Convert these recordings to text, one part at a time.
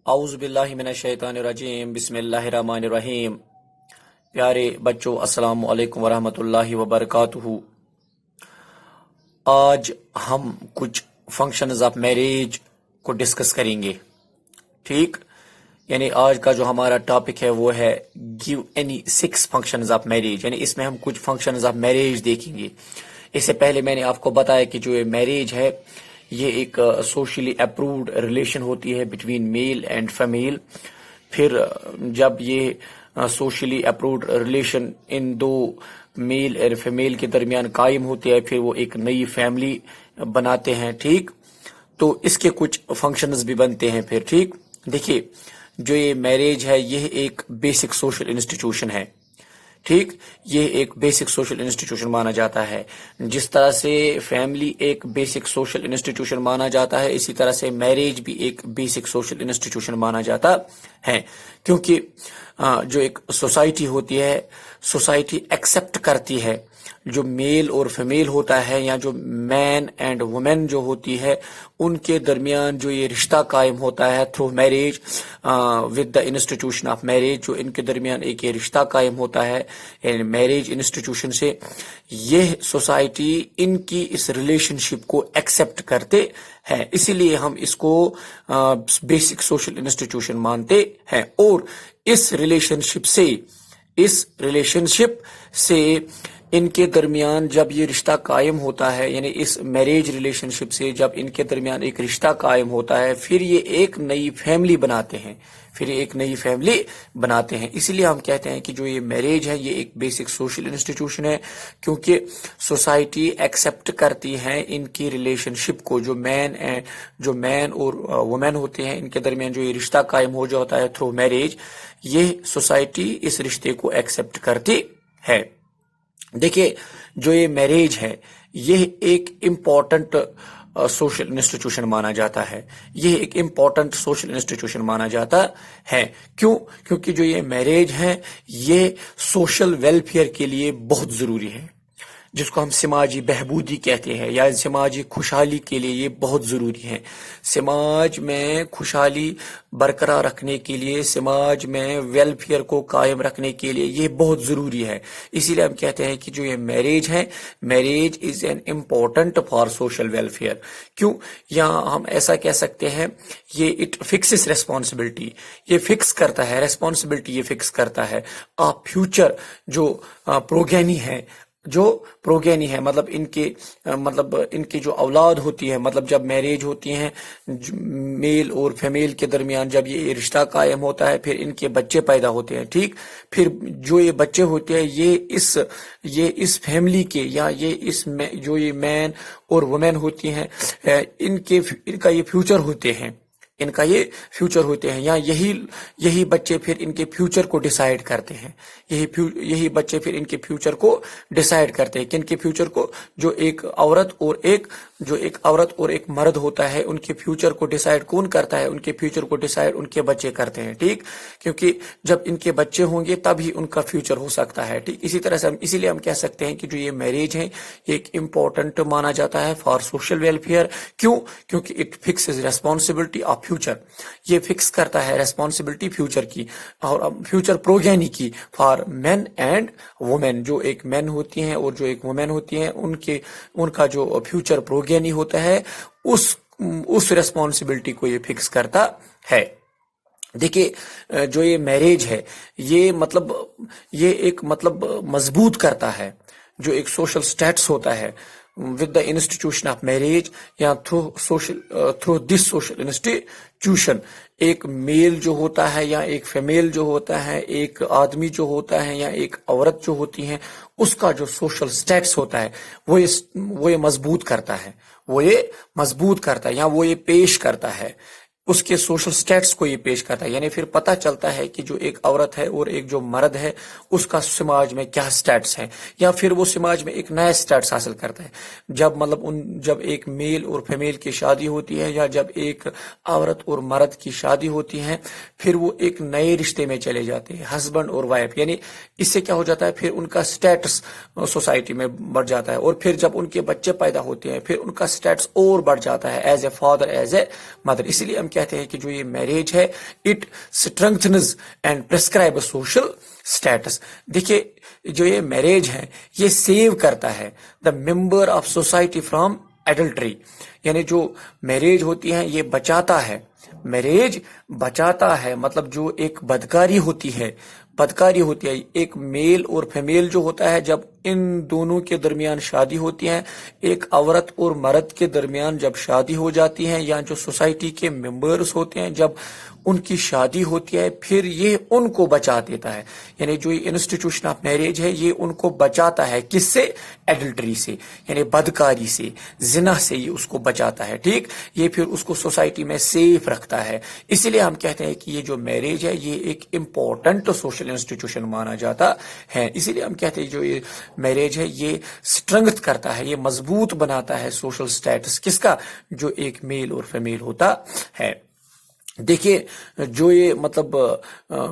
اعوذ باللہ من الشیطان الرجیم بسم اللہ الرحمن الرحیم۔ پیارے بچوں، السلام علیکم ورحمۃ اللہ وبرکاتہ۔ آج ہم کچھ فنکشنز آف میریج کو ڈسکس کریں گے، ٹھیک؟ یعنی آج کا جو ہمارا ٹاپک ہے وہ ہے give any 6 functions of marriage, یعنی اس میں ہم کچھ فنکشنز آف میریج دیکھیں گے۔ اس سے پہلے میں نے آپ کو بتایا کہ جو یہ میریج ہے یہ ایک سوشلی اپرووڈ ریلیشن ہوتی ہے بٹوین میل اینڈ فیمیل۔ پھر جب یہ سوشلی اپرووڈ ریلیشن ان دو میل اور فیمیل کے درمیان قائم ہوتی ہے، پھر وہ ایک نئی فیملی بناتے ہیں، ٹھیک؟ تو اس کے کچھ فنکشنز بھی بنتے ہیں پھر، ٹھیک؟ دیکھیے، جو یہ میریج ہے یہ ایک بیسک سوشل انسٹیٹیوشن ہے، ٹھیک؟ یہ ایک بیسک سوشل انسٹیٹیوشن مانا جاتا ہے۔ جس طرح سے فیملی ایک بیسک سوشل انسٹیٹیوشن مانا جاتا ہے، اسی طرح سے میریج بھی ایک بیسک سوشل انسٹیٹیوشن مانا جاتا ہے، کیونکہ جو ایک سوسائٹی ہوتی ہے، سوسائٹی ایکسپٹ کرتی ہے جو میل اور فیمیل ہوتا ہے، یا جو مین اینڈ وومن جو ہوتی ہے ان کے درمیان جو یہ رشتہ قائم ہوتا ہے through marriage with the institution of marriage, جو ان کے درمیان ایک یہ رشتہ قائم ہوتا ہے یعنی میریج انسٹیٹیوشن سے، یہ سوسائٹی ان کی اس ریلیشن شپ کو ایکسپٹ کرتے ہیں، اسی لیے ہم اس کو بیسک سوشل انسٹیٹیوشن مانتے ہیں۔ اور اس ریلیشن شپ سے ان کے درمیان جب یہ رشتہ قائم ہوتا ہے، یعنی اس میریج ریلیشن شپ سے جب ان کے درمیان ایک رشتہ قائم ہوتا ہے، پھر یہ ایک نئی فیملی بناتے ہیں۔ اسی لیے ہم کہتے ہیں کہ جو یہ میریج ہے یہ ایک بیسک سوشل انسٹیٹیوشن ہے، کیونکہ سوسائٹی ایکسپٹ کرتی ہے ان کی ریلیشن شپ کو، جو مین اور وومن ہوتے ہیں ان کے درمیان جو یہ رشتہ قائم ہو جاتا ہے تھرو میریج، یہ سوسائٹی اس رشتے کو ایکسپٹ کرتی ہے۔ دیکھیے، جو یہ میریج ہے یہ ایک امپورٹنٹ سوشل انسٹیٹیوشن مانا جاتا ہے، یہ ایک امپورٹنٹ سوشل انسٹیٹیوشن مانا جاتا ہے۔ کیونکہ جو یہ میریج ہے یہ سوشل ویلفیئر کے لیے بہت ضروری ہے، جس کو ہم سماجی بہبودی کہتے ہیں یا سماجی خوشحالی کے لیے یہ بہت ضروری ہے۔ سماج میں خوشحالی برقرار رکھنے کے لیے، سماج میں ویلفیئر کو قائم رکھنے کے لیے یہ بہت ضروری ہے۔ اسی لیے ہم کہتے ہیں کہ جو یہ میریج ہے، marriage is an important for social welfare. کیوں؟ یہاں ہم ایسا کہہ سکتے ہیں، یہ اٹ فکسز ریسپانسبلٹی، یہ فکس کرتا ہے ریسپانسبلٹی، یہ فکس کرتا ہے آپ فیوچر جو پروگینی ہے، مطلب ان کی جو اولاد ہوتی ہے، مطلب جب میریج ہوتی ہیں میل اور فیمیل کے درمیان جب یہ رشتہ قائم ہوتا ہے، پھر ان کے بچے پیدا ہوتے ہیں، ٹھیک؟ پھر جو یہ بچے ہوتے ہیں یہ اس فیملی کے، یا جو یہ مین اور وومن ہوتی ہیں ان کا یہ فیوچر ہوتے ہیں، یا یہی بچے پھر ان کے فیوچر کو ڈیسائیڈ کرتے ہیں، یہی بچے پھر ان کے فیوچر کو ڈیسائیڈ کرتے ہیں۔ کن کے فیوچر کو؟ جو ایک عورت اور ایک مرد ہوتا ہے، ان کے فیوچر کو ڈیسائیڈ کون کرتا ہے؟ ان کے فیوچر کو ڈیسائیڈ ان کے بچے کرتے ہیں، ٹھیک؟ کیونکہ جب ان کے بچے ہوں گے تب ہی ان کا فیوچر ہو سکتا ہے، ٹھیک؟ اسی طرح سے اسی لیے ہم کہہ سکتے ہیں کہ جو یہ میریج ہے یہ ایک امپورٹنٹ مانا جاتا ہے فار سوشل ویلفیئر۔ کیونکہ it fixes responsibility of future, یہ فکس کرتا ہے ریسپانسبلٹی فیوچر کی اور فیوچر پروگینی کی فار مین اینڈ وومن، جو ایک مین ہوتی ہیں اور جو ایک وومن ہوتی ہیں ان کا جو فیوچر پروگینی ہوتا ہے اس ریسپانسبلٹی کو یہ فکس کرتا ہے۔ دیکھیے، جو یہ میریج ہے یہ ایک مضبوط کرتا ہے جو ایک سوشل سٹیٹس ہوتا ہے with the institution of marriage یا through this social institution۔ ایک میل جو ہوتا ہے یا ایک فیمیل جو ہوتا ہے، ایک آدمی جو ہوتا ہے یا ایک عورت جو ہوتی ہیں، اس کا جو سوشل سٹیٹس ہوتا ہے وہ یہ مضبوط کرتا ہے، یا وہ یہ پیش کرتا ہے، اس کے سوشل سٹیٹس کو یہ پیش کرتا ہے۔ یعنی پھر پتہ چلتا ہے کہ جو ایک عورت ہے اور ایک جو مرد ہے اس کا سماج میں کیا سٹیٹس ہے، یا پھر وہ سماج میں ایک نیا سٹیٹس حاصل کرتا ہے جب ایک میل اور فیمیل کی شادی ہوتی ہے، یا جب ایک عورت اور مرد کی شادی ہوتی ہے، پھر وہ ایک نئے رشتے میں چلے جاتے ہیں، ہسبینڈ اور وائف۔ یعنی اس سے کیا ہو جاتا ہے، پھر ان کا سٹیٹس سوسائٹی میں بڑھ جاتا ہے، اور پھر جب ان کے بچے پیدا ہوتے ہیں پھر ان کا سٹیٹس اور بڑھ جاتا ہے، as a father, as a mother. اسی لیے ہم کہتے ہیں کہ جو یہ میرج ہے it strengthens and prescribe social status. دیکھیے جو یہ میرج ہے یہ سیو کرتا ہے the member of society from adultery. یعنی جو میرج ہوتی ہے یہ بچاتا ہے, میرج بچاتا ہے, مطلب جو ایک بدکاری ہوتی ہے ایک میل اور فیمیل جو ہوتا ہے, جب ان دونوں کے درمیان شادی ہوتی ہے, ایک عورت اور مرد کے درمیان جب شادی ہو جاتی ہے, یا جو سوسائٹی کے ممبرز ہوتے ہیں جب ان کی شادی ہوتی ہے, پھر یہ ان کو بچا دیتا ہے. یعنی جو یہ انسٹیٹیوشن آف میرج ہے یہ ان کو بچاتا ہے, کس سے؟ ایڈلٹری سے, یعنی بدکاری سے, زنا سے یہ اس کو بچاتا ہے. ٹھیک, یہ پھر اس کو سوسائٹی میں سیف رکھتا ہے. اسی لیے ہم کہتے ہیں کہ یہ جو میرج ہے یہ ایک امپورٹنٹ سوشل انسٹیٹیوشن مانا جاتا ہے. اسی لیے ہم کہتے ہیں جو یہ میرج ہے یہ اسٹرنگتھ کرتا ہے, یہ مضبوط بناتا ہے سوشل اسٹیٹس کس کا؟ جو ایک میل اور فیمیل ہوتا ہے. دیکھیے جو یہ مطلب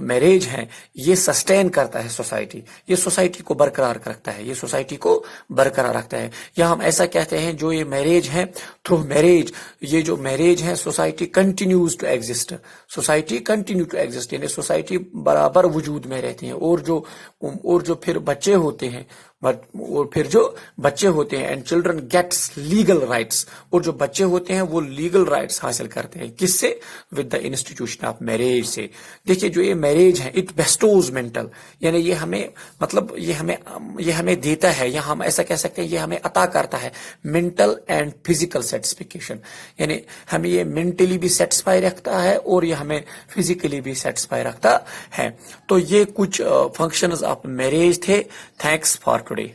میرج ہے یہ سسٹین کرتا ہے سوسائٹی, یہ سوسائٹی کو برقرار رکھتا ہے, یہ سوسائٹی کو برقرار رکھتا ہے. یا ہم ایسا کہتے ہیں جو یہ میرج ہے, تھرو میرج یہ جو میرج ہے society continues to exist, society continue to exist, یعنی سوسائٹی برابر وجود میں رہتی ہے. اور جو پھر بچے ہوتے ہیں and children gets legal rights, اور جو بچے ہوتے ہیں وہ لیگل رائٹس حاصل کرتے ہیں کس سے؟ With the institution of marriage سے. دیکھیے جو یہ میرج ہے اٹ بیسٹوز مینٹل, یعنی یہ ہمیں مطلب یہ ہمیں دیتا ہے, یا ہم ایسا کہہ سکتے ہیں یہ ہمیں عطا کرتا ہے مینٹل اینڈ فزیکل سیٹسفیکیشن. یعنی ہمیں یہ مینٹلی بھی سیٹسفائی رکھتا ہے اور یہ ہمیں فزیکلی بھی سیٹسفائی رکھتا ہے. تو یہ کچھ فنکشنز آف میرج تھے. Thanks for today.